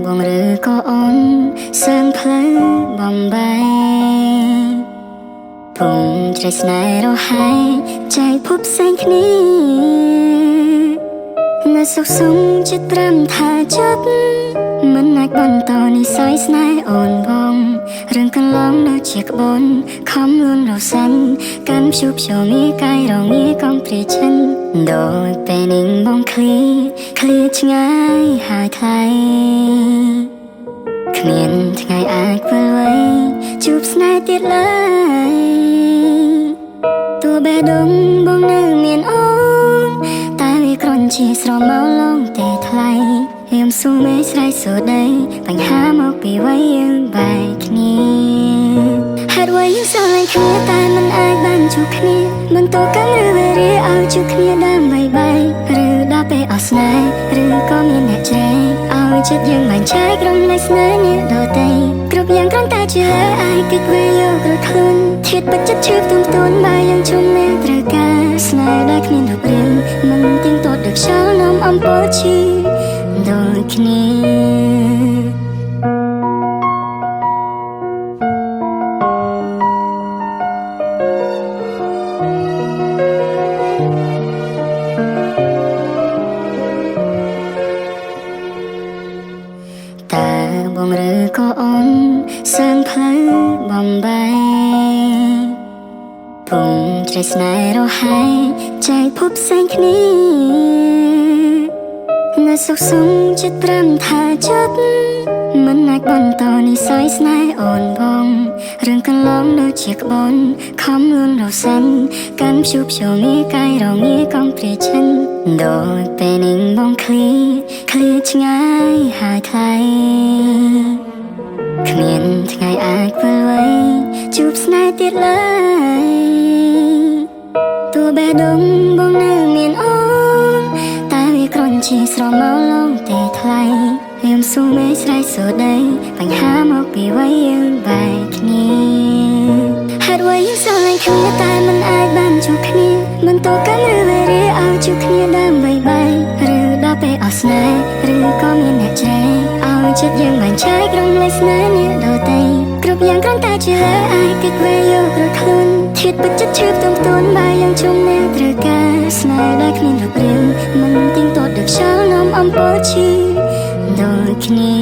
បងឬក៏អូនសើមផ្លូវបំបីពុំជ្រៃស្នេហ៍រហែចែកភពផ្សេងគ្នានៅសុខសុំចិត្តត្រឹមថាចិត្តមិនអាចបន្តនិស័យស្នេហ៍អូនបងរឿងកន្លងដូចជាក្បូនខំលួនរសាន់កាន់ព្យុះចូលងាកាយរងាកំព្រាចិនដោយពេលនឹងបងឃ្លីឆ្ងាយហើយថ្លៃគ្មានថ្ងៃអាចវិលវ័យជួបស្នេហ៍ទៀតឡើយទោះបេះដូងបងនៅមានអូនតែវាគ្រាន់ជាស្រមោលឡងទេថ្លៃខ្ញុំសួរមេស្រ័យសួរដីបញ្ហាមកពីវ័យយើងបែកគ្នាហេតុអ្វីយើងស្រឡាញ់គ្នាតែមិនអាចបានជួបគ្នាមិនតកាន់ឬវេរាឲ្យជួបគ្នាដើម្បីបែកឬដល់ពេលអស់ស្នេហ៍ឬក៏មានអ្នកចែកឲ្យចិត្តយើងបែងចែកក្រុមនៃស្នេហ៍នេះដទៃគ្រប់យ៉ាងគ្រាន់តែជាលើអាយគិតវាយករួចខ្លួនធៀបបិទចិត្តឈឺទុំទួនបើយើងជុំមានត្រូវការស្នេហ៍ដែលគ្មានរូបរាងមិនទៀងទាត់ដូចខ្យល់នាំអំពើឈឺដូចគ្នាតើបងឬក៏អូនសើមផ្លូវបំបីពុំជ្រៃស្នេហ៍រហែចែកភពផ្សេងគ្នានៅសុខសុំចិត្តត្រឹមថាចិត្តមិនអាចបន្តនិស័យស្នេហ៍អូនបងរឿងកន្លងដូចជាក្បូនខំលួនរសាន់កាន់ព្យុះចូលងាកាយរងាកំព្រាចិនដោយពេលនឹងបងឃ្លីឆ្ងាយហើយថ្លៃគ្មានថ្ងៃអាចវិលវ័យជួបស្នេហ៍ទៀតឡើយទោះបេះដូងបងនៅមានអូនតែវាគ្រាន់ជាស្រមោលឡងទេថ្លៃខ្ញុំសួរមេស្រ័យសួរដីបញ្ហាមកពីវ័យយើងបែកគ្នាហេតុអ្វីយើងស្រឡាញ់គ្នាតែមិនអាចបានជួបគ្នាមិនតកាន់ឬវេរាឲ្យជួបគ្នាដើម្បីបែកឬដល់ពេលអស់ស្នេហ៍ឬក៏មានអ្នកចែកឲ្យចិត្តយើងបែងចែកក្រុមនៃស្នេហ៍នេះដទៃគ្រប់យ៉ាងគ្រាន់តែជាលើអាយគិតវាយករួចខ្លួនធៀបបិទចិត្តឈឺទុំទួនបើយើងជុំមានត្រូវការស្នេហ៍ដែលគ្មានរូបរាងមិនទៀងទាត់ដូចខ្យល់នាំអំពើឈឺដូចគ្នា